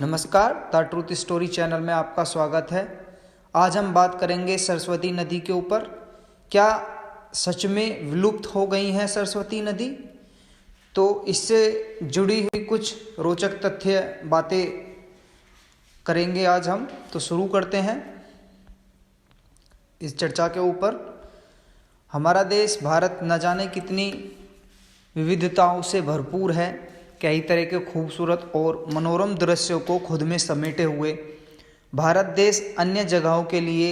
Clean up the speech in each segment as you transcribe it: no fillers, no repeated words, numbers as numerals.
नमस्कार, the truth story channel में आपका स्वागत है। आज हम बात करेंगे सरस्वती नदी के ऊपर। क्या सच में विलुप्त हो गई है सरस्वती नदी? तो इससे जुड़ी हुई कुछ रोचक तथ्य बातें करेंगे आज हम। तो शुरू करते हैं इस चर्चा के ऊपर। हमारा देश भारत न जाने कितनी विविधताओं से भरपूर है। कई तरह के खूबसूरत और मनोरम दृश्यों को खुद में समेटे हुए भारत देश अन्य जगहों के लिए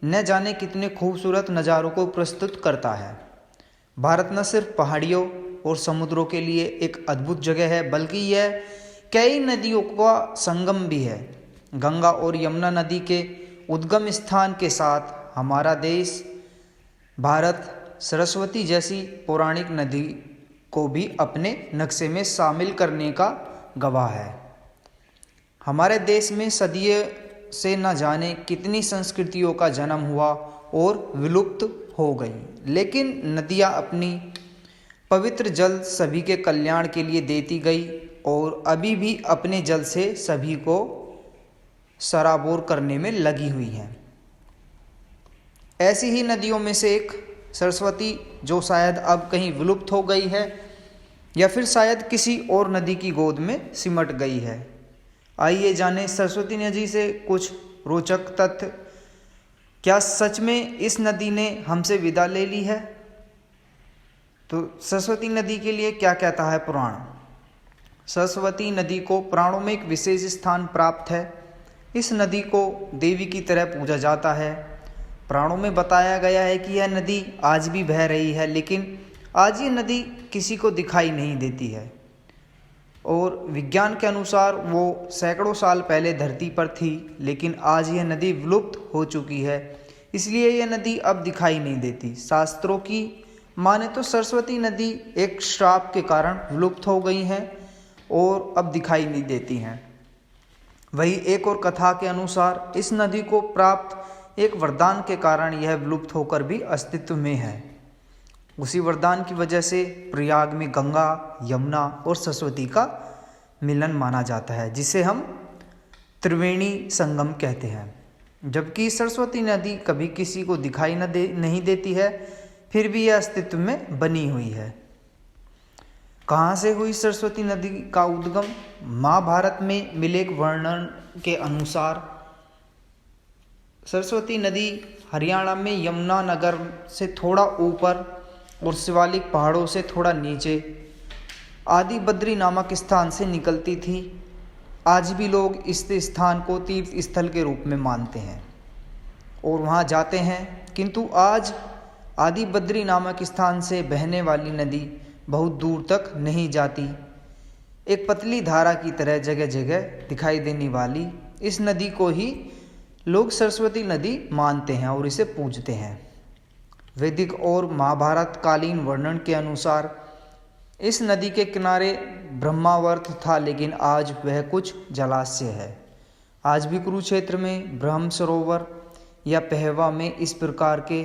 न जाने कितने खूबसूरत नज़ारों को प्रस्तुत करता है। भारत न सिर्फ पहाड़ियों और समुद्रों के लिए एक अद्भुत जगह है, बल्कि यह कई नदियों का संगम भी है। गंगा और यमुना नदी के उद्गम स्थान के साथ हमारा देश भारत सरस्वती जैसी पौराणिक नदी को भी अपने नक्शे में शामिल करने का गवाह है। हमारे देश में सदियों से न जाने कितनी संस्कृतियों का जन्म हुआ और विलुप्त हो गई, लेकिन नदियाँ अपनी पवित्र जल सभी के कल्याण के लिए देती गई और अभी भी अपने जल से सभी को सराबोर करने में लगी हुई हैं। ऐसी ही नदियों में से एक सरस्वती, जो शायद अब कहीं विलुप्त हो गई है या फिर शायद किसी और नदी की गोद में सिमट गई है। आइए जानें सरस्वती नदी से कुछ रोचक तथ्य। क्या सच में इस नदी ने हमसे विदा ले ली है? तो सरस्वती नदी के लिए क्या कहता है पुराण? सरस्वती नदी को पुराणों में एक विशेष स्थान प्राप्त है। इस नदी को देवी की तरह पूजा जाता है। पुराणों में बताया गया है कि यह नदी आज भी बह रही है, लेकिन आज ये नदी किसी को दिखाई नहीं देती है और विज्ञान के अनुसार वो सैकड़ों साल पहले धरती पर थी, लेकिन आज यह नदी विलुप्त हो चुकी है, इसलिए यह नदी अब दिखाई नहीं देती। शास्त्रों की माने तो सरस्वती नदी एक श्राप के कारण विलुप्त हो गई हैं और अब दिखाई नहीं देती हैं। वही एक और कथा के अनुसार इस नदी को प्राप्त एक वरदान के कारण यह विलुप्त होकर भी अस्तित्व में है। उसी वरदान की वजह से प्रयाग में गंगा, यमुना और सरस्वती का मिलन माना जाता है, जिसे हम त्रिवेणी संगम कहते हैं। जबकि सरस्वती नदी कभी किसी को दिखाई नहीं देती है, फिर भी यह अस्तित्व में बनी हुई है। कहाँ से हुई सरस्वती नदी का उद्गम? महाभारत में मिले एक वर्णन के अनुसार सरस्वती नदी हरियाणा में यमुना नगर से थोड़ा ऊपर और शिवालिक पहाड़ों से थोड़ा नीचे आदि बद्री नामक स्थान से निकलती थी। आज भी लोग इस स्थान को तीर्थ स्थल के रूप में मानते हैं और वहाँ जाते हैं, किंतु आज आदि बद्री नामक स्थान से बहने वाली नदी बहुत दूर तक नहीं जाती। एक पतली धारा की तरह जगह जगह दिखाई देने वाली इस नदी को ही लोग सरस्वती नदी मानते हैं और इसे पूजते हैं। वैदिक और महाभारत कालीन वर्णन के अनुसार इस नदी के किनारे ब्रह्मावर्त था, लेकिन आज वह कुछ जलाशय है। आज भी कुरुक्षेत्र में ब्रह्म सरोवर या पहवा में इस प्रकार के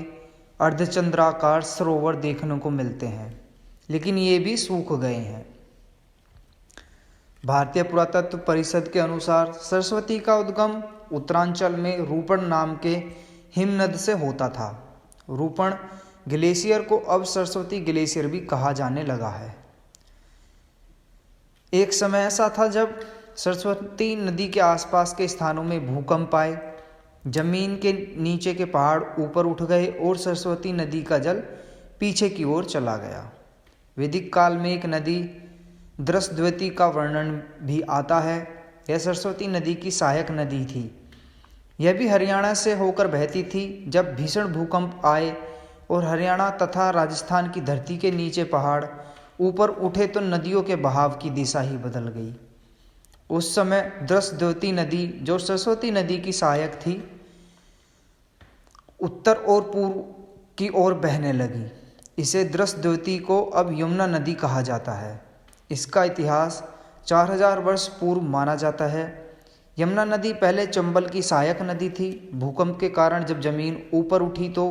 अर्धचंद्राकार सरोवर देखने को मिलते हैं, लेकिन ये भी सूख गए हैं। भारतीय पुरातत्व परिषद के अनुसार सरस्वती का उद्गम उत्तरांचल में रूपण नाम के हिमनद से होता था। रूपण ग्लेशियर को अब सरस्वती ग्लेशियर भी कहा जाने लगा है। एक समय ऐसा था जब सरस्वती नदी के आसपास के स्थानों में भूकंप आए, जमीन के नीचे के पहाड़ ऊपर उठ गए और सरस्वती नदी का जल पीछे की ओर चला गया। वैदिक काल में एक नदी दृष्टद्वती का वर्णन भी आता है। यह सरस्वती नदी की सहायक नदी थी। यह भी हरियाणा से होकर बहती थी। जब भीषण भूकंप आए और हरियाणा तथा राजस्थान की धरती के नीचे पहाड़ ऊपर उठे तो नदियों के बहाव की दिशा ही बदल गई। उस समय दृष्टद्वती नदी, जो सरस्वती नदी की सहायक थी, उत्तर और पूर्व की ओर बहने लगी। इसे दृष्टद्वती को अब यमुना नदी कहा जाता है। इसका इतिहास 4000 वर्ष पूर्व माना जाता है। यमुना नदी पहले चंबल की सहायक नदी थी। भूकंप के कारण जब जमीन ऊपर उठी तो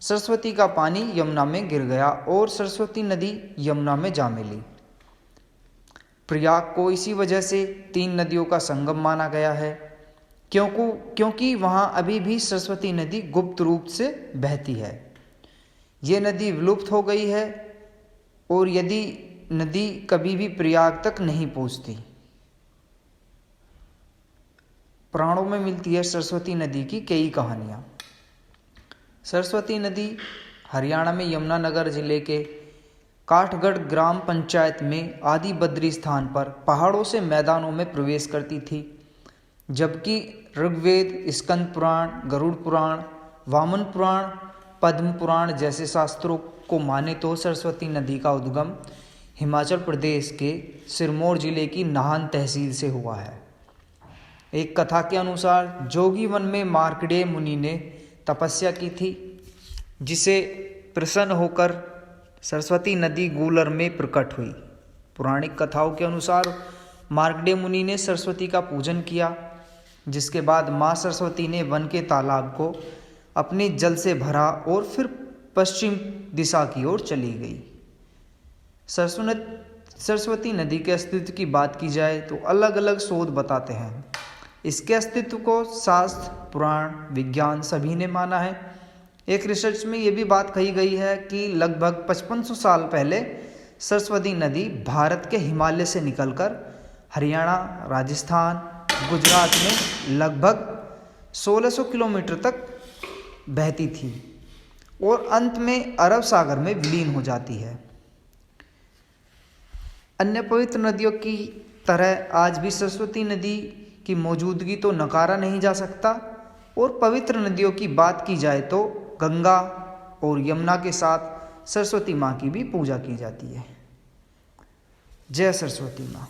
सरस्वती का पानी यमुना में गिर गया और सरस्वती नदी यमुना में जा मिली। प्रयाग को इसी वजह से 3 नदियों का संगम माना गया है, क्योंकि वहाँ अभी भी सरस्वती नदी गुप्त रूप से बहती है। ये नदी विलुप्त हो गई है और यदि नदी कभी भी प्रयाग तक नहीं पहुँचती। पुराणों में मिलती है सरस्वती नदी की कई कहानियाँ। सरस्वती नदी हरियाणा में यमुनानगर जिले के काठगढ़ ग्राम पंचायत में आदि बद्री स्थान पर पहाड़ों से मैदानों में प्रवेश करती थी, जबकि ऋग्वेद, स्कंद पुराण, गरुड़ पुराण, वामन पुराण, पद्म पुराण जैसे शास्त्रों को माने तो सरस्वती नदी का उद्गम हिमाचल प्रदेश के सिरमौर जिले की नाहन तहसील से हुआ है। एक कथा के अनुसार जोगी वन में मार्कंडेय मुनि ने तपस्या की थी, जिसे प्रसन्न होकर सरस्वती नदी गूलर में प्रकट हुई। पौराणिक कथाओं के अनुसार मार्कंडेय मुनि ने सरस्वती का पूजन किया, जिसके बाद माँ सरस्वती ने वन के तालाब को अपने जल से भरा और फिर पश्चिम दिशा की ओर चली गई। सरस्वती नदी के अस्तित्व की बात की जाए तो अलग अलग शोध बताते हैं। इसके अस्तित्व को शास्त्र, पुराण, विज्ञान सभी ने माना है। एक रिसर्च में ये भी बात कही गई है कि लगभग 5500 साल पहले सरस्वती नदी भारत के हिमालय से निकलकर हरियाणा, राजस्थान, गुजरात में लगभग 1600 किलोमीटर तक बहती थी और अंत में अरब सागर में विलीन हो जाती है। अन्य पवित्र नदियों की तरह आज भी सरस्वती नदी की मौजूदगी तो नकारा नहीं जा सकता, और पवित्र नदियों की बात की जाए तो गंगा और यमुना के साथ सरस्वती माँ की भी पूजा की जाती है। जय सरस्वती माँ।